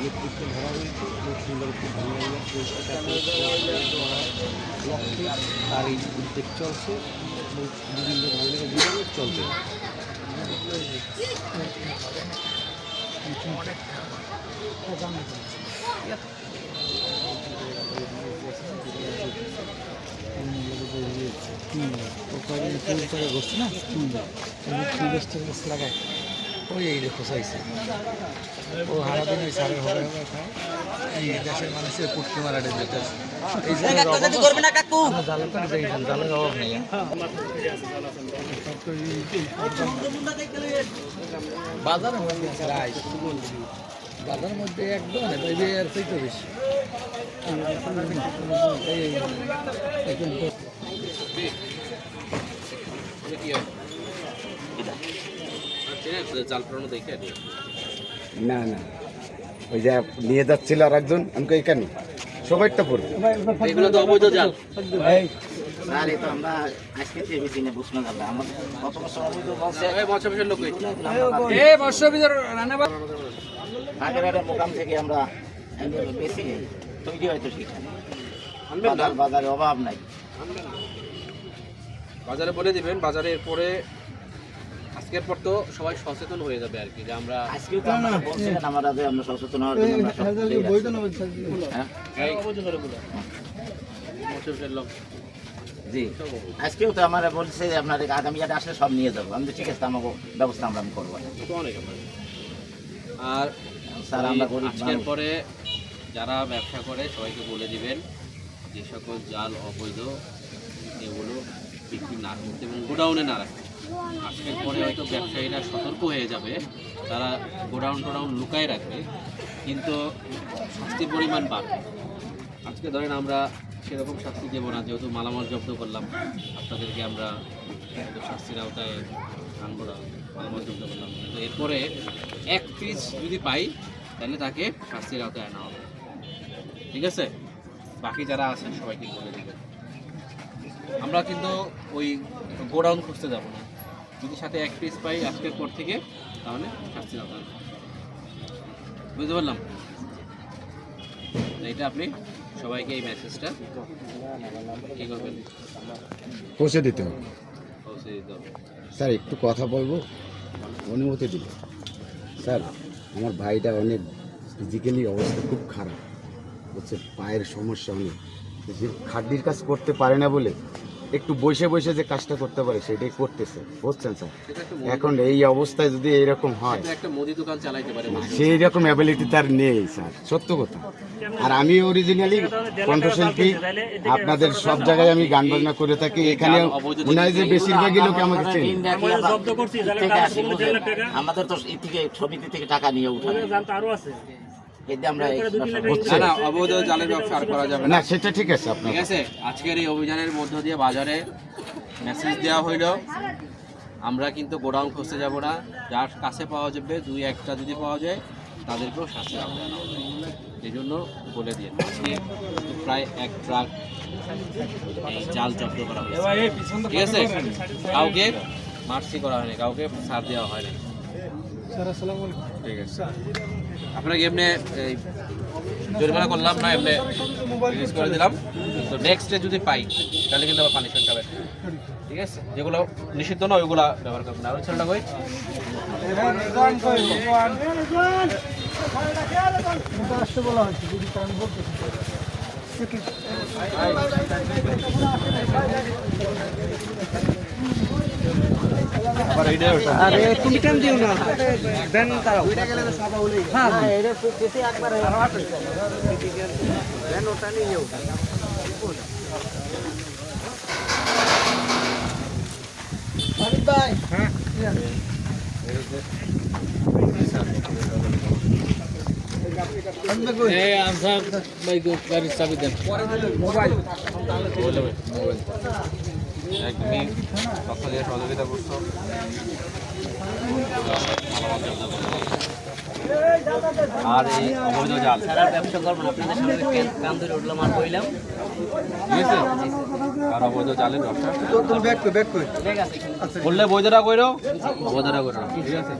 ইলেকট্রিককে ধরা হয়েছে এবং সুন্দর একটি লক্ষ্যে তার এই উদ্যোগ চলছে এবং বিভিন্ন ধরনের অভিযান চলছে। বসছে না লাগায় ওই এই দেখো চাইছে ও হারাদিন ওই সারের হবে এই দেশের মানুষের পুটকি মারাটে যেতে এই জালের অভাব নেই। বাজারের মধ্যে বাজারের মধ্যে একদম আর চাইতে বেশি না না ওই যে নিয়ে যাচ্ছিল আর একজন আমাকে এখানে সবাইটা পড়বে এগুলো তো অবৈধ জাল। মোকাম থেকে আমরা বেশি তৈরি হয়তো সেখানে বাজারে অভাব নাই। বাজারে বলে দিবেন, বাজারের পরে আজকের পর তো সবাই সচেতন হয়ে যাবে আর কি, যে আমরা আজকেও তো আমরা বলছিলেন আমরা সচেতন হওয়ার জন্য জি আজকেও তো আমরা বলছে যে আপনার আগামী হাটে আসলে সব নিয়ে যাবো। আমি ঠিক আছে আমাকে ব্যবস্থা আমরা করবো। আর স্যার আমরা আজকের পরে যারা ব্যবসা করে সবাইকে বলে দিবেন যে সকল জাল অবৈধ এগুলো বিক্রি না করতে এবং গোডাউনে না রাখতে। আজকের পরে হয়তো ব্যবসায়ীরা সতর্ক হয়ে যাবে, তারা গোডাউন লুকায় রাখবে, কিন্তু শাস্তির পরিমাণ বাড়বে। আজকে ধরেন আমরা সেরকম শাস্তি দেবো না, যেহেতু মালামাল জব্দ করলাম, আপনাদেরকে আমরা শাস্তির আওতায় আনবো না, মালামাল জব্দ করলাম। কিন্তু এরপরে এক পিস যদি পাই তাহলে তাকে শাস্তির আওতায় আনা হবে, ঠিক আছে? বাকি যারা আছেন সবাইকে বলে দেবেন। আমরা কিন্তু ওই গোডাউন খুঁজতে যাব না, যদি সাথে এক পিস পাই আজকের পর থেকে তাহলে শাস্তির আওতায়, বুঝতে পারলাম? এটা আপনি সবাইকে এই মেসেজটা কী করবেন, পৌঁছে দিতে হবে। পৌঁছে দিতে হবে। স্যার একটু কথা বলবো, অনুমতি দিল। স্যার আমার ভাইটা অনেক ফিজিক্যালি অবস্থা খুব খারাপ, হচ্ছে পায়ের সমস্যা অনেক, যে খাড্ডির কাজ করতে পারে না বলে একটু বসে বসে যে কাজটা করতে পারে সেটাই করতেছে, বুঝছেন স্যার? এখন এই অবস্থায় যদি এইরকম হয়, একটা মুদি দোকান চালাইতে পারে, সেই রকম অ্যাবিলিটি তার নেই স্যার, সত্য কথা। আর আমি অরিজিনালি কণ্ঠশিল্পী, আপনাদের সব জায়গায় আমি গান বাজনা করে থাকি, এখানে মনে হয় যে বেশিরভাগই লোক আমাকে চেনে। আমাদের তো থেকে সমিতি থেকে টাকা নিয়ে উঠানো অবৈধ জালের ব্যবসা আর করা যাবে না, সেটা ঠিক আছে আপনার, ঠিক আছে? আজকের এই অভিযানের মধ্য দিয়ে বাজারে মেসেজ দেওয়া হইল, আমরা কিন্তু গোডাউন খুঁজতে যাব না, যার কাছে পাওয়া যাবে, দুই একটা যদি পাওয়া যায় তাদেরকেও শাস্তি আনা হবে। এই জন্য বলে দিয়ে আজকে প্রায় 1 ট্রাক এই জাল জব্দ করা হয়েছে, ঠিক আছে? কাউকে মার্সি করা হয়নি, কাউকে ছাড় দেওয়া হয় না, ঠিক আছে? আপনাকে এমনি জরিমানা করলাম না, এমনি রিলিজ করে দিলাম। তো নেক্সটে যদি পাই তাহলে কিন্তু আবার পানিশমেন্ট পাবেন, ঠিক আছে? যেগুলো নিষিদ্ধ না ওইগুলো ব্যবহার করবেন না। ওই ছেলেটা কই আরে তুমি টাইম দিও না, দেন তারা হ্যাঁ এটা কেসে একবার দেন ওটা নিয়ে যাও। ভাই হ্যাঁ একদমই তথ্য দিয়ে সহযোগিতা করছো। আর এই অবৈধ জাল সারা ব্যবসা করবেন আপনাদের সঙ্গে কান ধরে উঠলাম আর কইলাম ঠিক আছে, আর অবৈধ জালের ব্যবসা ঠিক আছে বললে বৈধটা কইরো, অবৈধটা কইরো, ঠিক আছে।